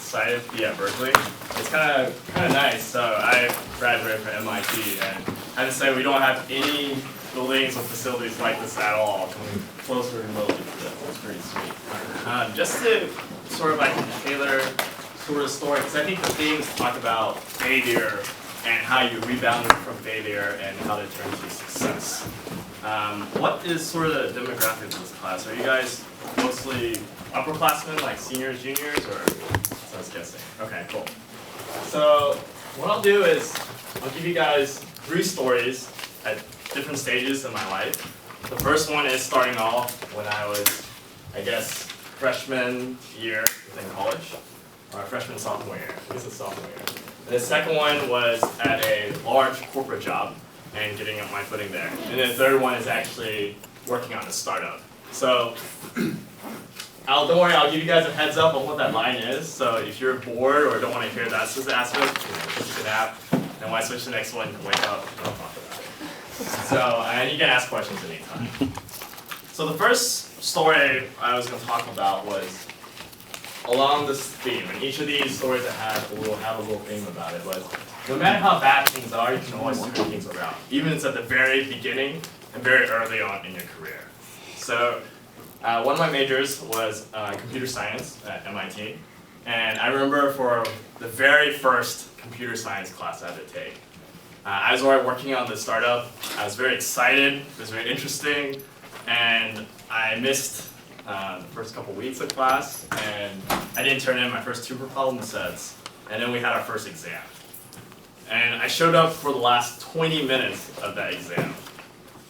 excited to be at Berkeley. It's kind of nice. So I graduated from MIT, and I have to say we don't have any buildings or facilities like this at all. Coming closer remotely to this, it's pretty sweet. Just to sort of like tailor sort of story, because I think the themes talk about failure and how you rebounded from failure and how to turn to success. What is sort of the demographic of this class? Are you guys mostly upperclassmen, like seniors, juniors, or so I was guessing? Okay, cool. So what I'll do is I'll give you guys 3 stories at different stages in my life. The first one is starting off when I was, I guess, freshman year in college, or freshman, sophomore year. I guess it's sophomore year. And the second one was at a large corporate job and getting up my footing there. And then the third one is actually working on a startup. So don't worry, I'll give you guys a heads up on what that line is. So if you're bored or don't want to hear that specific aspect, switch to nap. Then when I switch to the next one, you can wake up and I'll talk about it. So, and you can ask questions anytime. So the first story I was going to talk about was along this theme. And each of these stories I have a little theme about it. But no matter how bad things are, you can always turn things around. Even if it's at the very beginning and very early on in your career. So one of my majors was computer science at MIT. And I remember for the very first computer science class I had to take, I was already working on this startup. I was very excited. It was very interesting. And I missed the first couple weeks of class. And I didn't turn in my first 2 problem sets. And then we had our first exam. And I showed up for the last 20 minutes of that exam.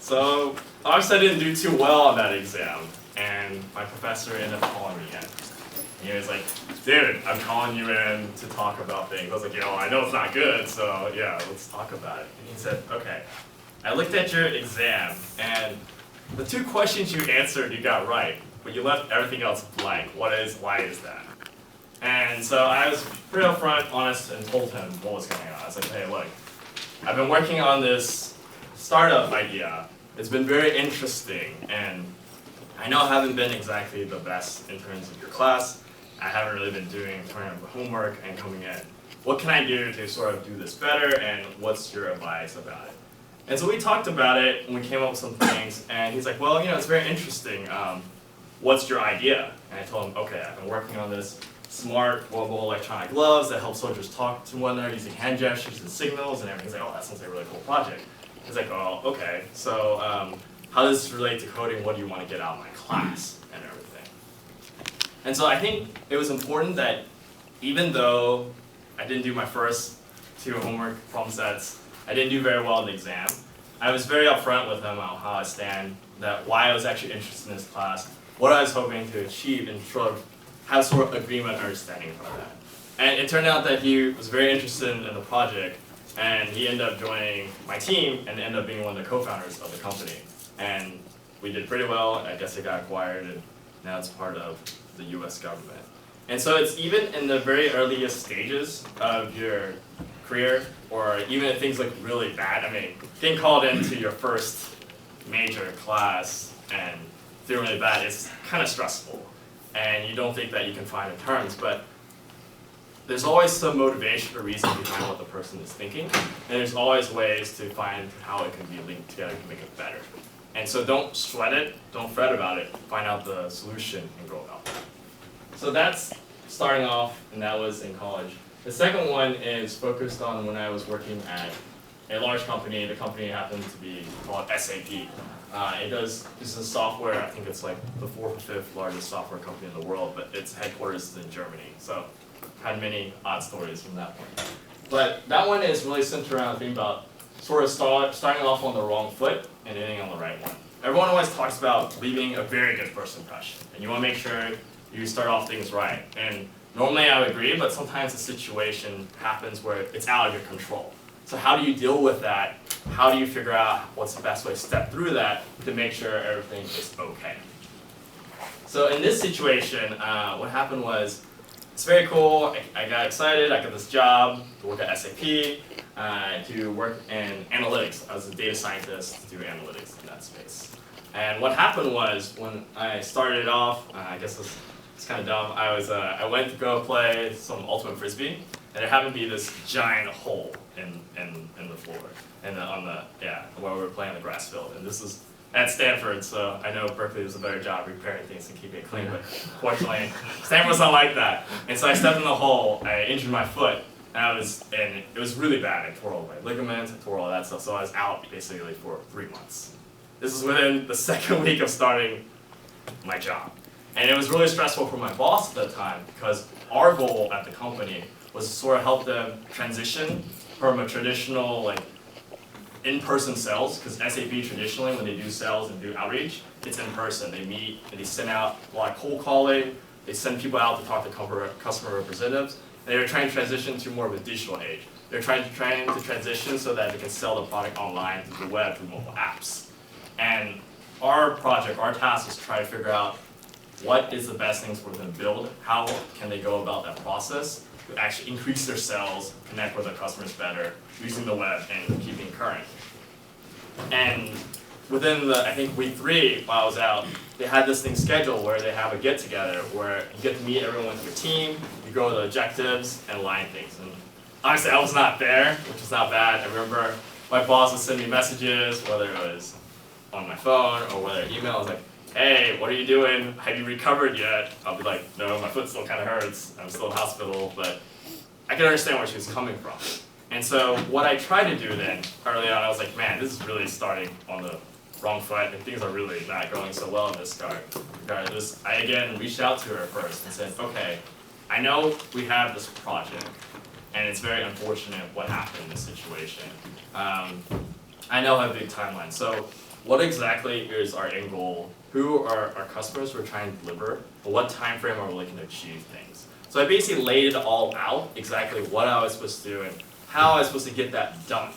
So obviously I didn't do too well on that exam. And my professor ended up calling me in. And he was like, dude, I'm calling you in to talk about things. I was like, I know it's not good, so yeah, let's talk about it. And he said, okay, I looked at your exam, and the 2 questions you answered you got right, but you left everything else blank. Why is that? And so I was pretty upfront, honest, and told him what was going on. I was like, hey, look, I've been working on this startup idea. It's been very interesting, and I know I haven't been exactly the best in terms of your class. I haven't really been turning up the homework and coming in. What can I do to sort of do this better, and what's your advice about it? And so we talked about it, and we came up with some things, and he's like, well, it's very interesting. What's your idea? And I told him, okay, I've been working on this smart wearable electronic gloves that help soldiers talk to one another using hand gestures and signals and everything. He's like, oh, that sounds like a really cool project. He's like, oh, okay, so how does this relate to coding? What do you want to get out of my class and everything? And so I think it was important that even though I didn't do my first 2 homework problem sets, I didn't do very well in the exam, I was very upfront with him on how I stand, that why I was actually interested in this class, what I was hoping to achieve, and sort of have sort of agreement and understanding about that. And it turned out that he was very interested in the project, and he ended up joining my team and ended up being one of the co-founders of the company. And we did pretty well. I guess it got acquired, and now it's part of the US government. And so it's even in the very earliest stages of your career, or even if things look really bad. I mean, getting called into your first major class and feeling really bad is kind of stressful. And you don't think that you can find the terms, but there's always some motivation or reason behind what the person is thinking, and there's always ways to find how it can be linked together to make it better. And so don't sweat it, don't fret about it, find out the solution and go about that. So that's starting off, and that was in college. The second one is focused on when I was working at a large company. The company happened to be called SAP. This is a software, I think it's like the 4th or 5th largest software company in the world, but its headquarters is in Germany. So had many odd stories from that point. But that one is really centered around the thing about sort of starting off on the wrong foot and ending on the right one. Everyone always talks about leaving a very good first impression, and you want to make sure you start off things right. And normally I would agree, but sometimes the situation happens where it's out of your control. So how do you deal with that? How do you figure out what's the best way to step through that to make sure everything is okay? So in this situation, what happened was, it's very cool. I got excited. I got this job to work at SAP, to work in analytics. I was a data scientist to do analytics in that space. And what happened was, when I started off, I guess this It's kind of dumb. I went to go play some ultimate frisbee, and there happened to be this giant hole in the floor, and where we were playing on the grass field. And this is at Stanford, so I know Berkeley does a better job repairing things and keeping it clean, but fortunately, Stanford's not like that. And so I stepped in the hole, I injured my foot, and it was really bad. I tore all my ligaments, I tore all that stuff, so I was out basically for 3 months. This is within the second week of starting my job. And it was really stressful for my boss at the time, because our goal at the company was to sort of help them transition from a traditional in-person sales, because SAP traditionally, when they do sales and do outreach, it's in person. They meet and they send out a lot of cold calling, they send people out to talk to customer representatives, and they're trying to transition to more of a digital age. They're trying to transition so that they can sell the product online through the web, through mobile apps. And our project, our task is to try to figure out what is the best things for them to build, how can they go about that process to actually increase their sales, connect with their customers better, using the web and keeping current. And within I think week 3, while I was out, they had this thing scheduled where they have a get-together where you get to meet everyone with your team, you go over the objectives and align things. And honestly, I was not there, which is not bad. I remember my boss would send me messages, whether it was on my phone or whether email, I was like, hey, what are you doing? Have you recovered yet? I'll be like, no, my foot still kind of hurts. I'm still in the hospital, but I can understand where she was coming from. And so what I tried to do then, early on, I was like, man, this is really starting on the wrong foot, and things are really not going so well in this regard. I again reached out to her first and said, okay, I know we have this project, and it's very unfortunate what happened in this situation. I know I have a big timeline, so what exactly is our end goal? Who are our customers we're trying to deliver? But what time frame are we looking to achieve things? So I basically laid it all out, exactly what I was supposed to do and how I was supposed to get that done,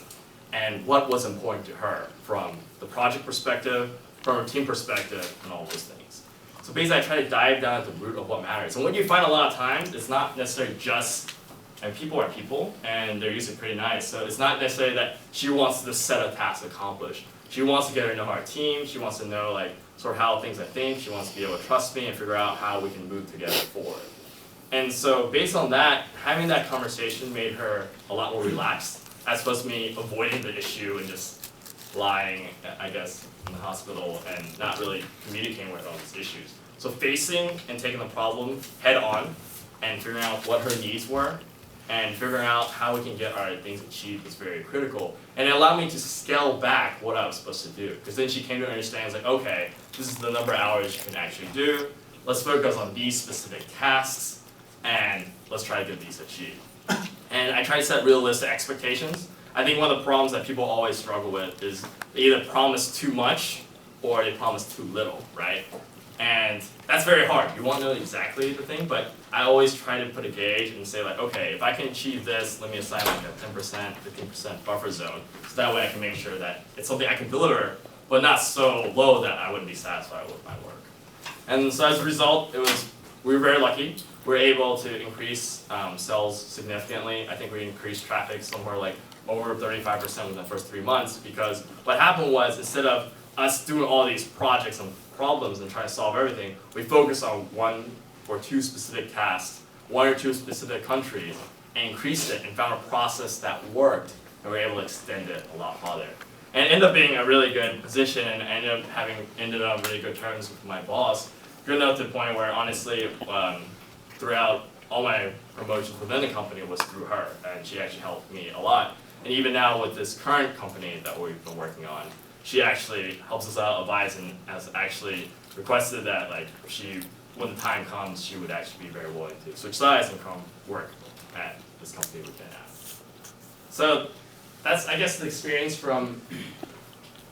and what was important to her from the project perspective, from a team perspective, and all those things. So basically I try to dive down at the root of what matters. And what you find a lot of times, it's not necessarily just, and people are people, and they're usually pretty nice, so it's not necessarily that she wants this set of tasks accomplished. She wants to get to know our team, she wants to know sort of how things I think, she wants to be able to trust me and figure out how we can move together forward. And so based on that, having that conversation made her a lot more relaxed, as opposed to me avoiding the issue and just lying, I guess, in the hospital and not really communicating with all these issues. So facing and taking the problem head on and figuring out what her needs were and figuring out how we can get our things achieved is very critical. And it allowed me to scale back what I was supposed to do. Because then she came to understand, okay, this is the number of hours you can actually do. Let's focus on these specific tasks, and let's try to get these achieved. And I try to set realistic expectations. I think one of the problems that people always struggle with is they either promise too much or they promise too little, right? And that's very hard. You won't know exactly the thing, but I always try to put a gauge and say okay, if I can achieve this, let me assign a 10%, 15% buffer zone. So that way I can make sure that it's something I can deliver, but not so low that I wouldn't be satisfied with my work. And so as a result, we were very lucky. We were able to increase sales significantly. I think we increased traffic somewhere over 35% within the first 3 months, because what happened was, instead of us doing all these projects and problems and trying to solve everything, we focused on 1 or 2 specific tasks, 1 or 2 specific countries, and increased it and found a process that worked, and we were able to extend it a lot farther. And it ended up being a really good position, and I ended up on really good terms with my boss, good enough to the point where, honestly, throughout all my promotions within the company was through her, and she actually helped me a lot. And even now with this current company that we've been working on, she actually helps us out, advise, and has actually requested that when the time comes, she would actually be very willing to switch sides and come work at this company we've been at. So that's, I guess, the experience from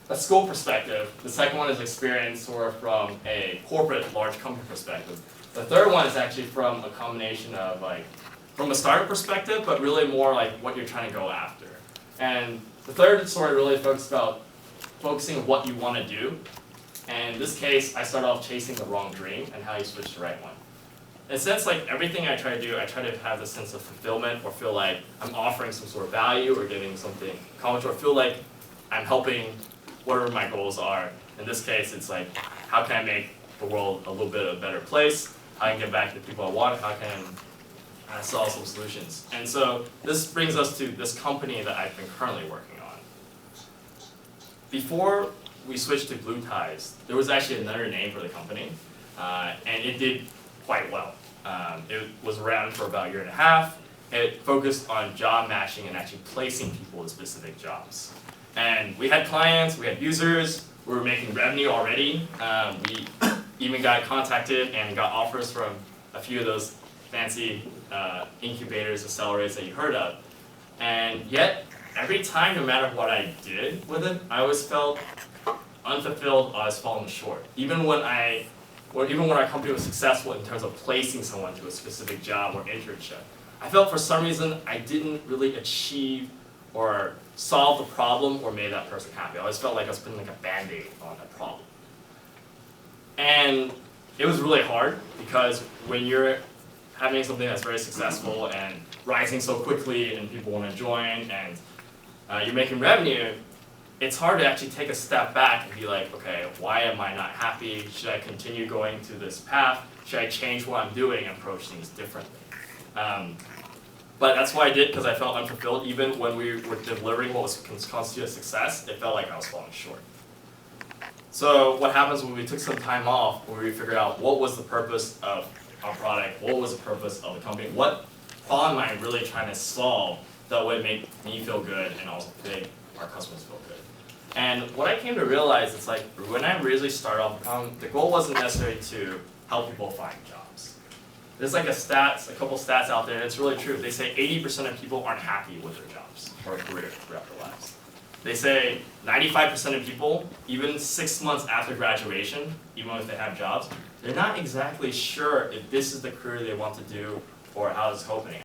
a school perspective. The second one is experience sort of from a corporate large company perspective. The third one is actually from a combination of from a startup perspective, but really more what you're trying to go after. And the third story really focuses about focusing on what you want to do. And in this case, I started off chasing the wrong dream and how you switch to the right one. In a sense, everything I try to do, I try to have this sense of fulfillment or feel like I'm offering some sort of value or giving something accomplished, or feel like I'm helping whatever my goals are. In this case, it's how can I make the world a little bit of a better place? how I can get back to the people I want, how can I solve some solutions. And so this brings us to this company that I've been currently working on. Before we switched to Blue Ties, there was actually another name for the company, and it did quite well. It was around for about a year and a half. It focused on job matching and actually placing people in specific jobs. And we had clients, we had users, we were making revenue already. We even got contacted and got offers from a few of those fancy incubators, accelerators that you heard of. And yet, every time, no matter what I did with it, I always felt unfulfilled, I was falling short. Even when our company was successful in terms of placing someone to a specific job or internship, I felt for some reason I didn't really achieve or solve the problem or made that person happy. I always felt like I was putting like a Band-Aid on that problem. And it was really hard because when you're having something that's very successful and rising so quickly and people want to join and you're making revenue, it's hard to actually take a step back and be like, okay, why am I not happy? Should I continue going to this path? Should I change what I'm doing and approach things differently? But that's what I did because I felt unfulfilled. Even when we were delivering what was constituted a success, it felt like I was falling short. So what happens when we took some time off, when we figured out what was the purpose of our product, what was the purpose of the company, what problem am I really trying to solve that would make me feel good and also make our customers feel good. And what I came to realize is like when I really started off the goal wasn't necessarily to help people find jobs. There's like a couple stats out there, and it's really true. They say 80% of people aren't happy with their jobs or career throughout their lives. They say 95% of people, even 6 months after graduation, even if they have jobs, they're not exactly sure if this is the career they want to do or how it's hoping.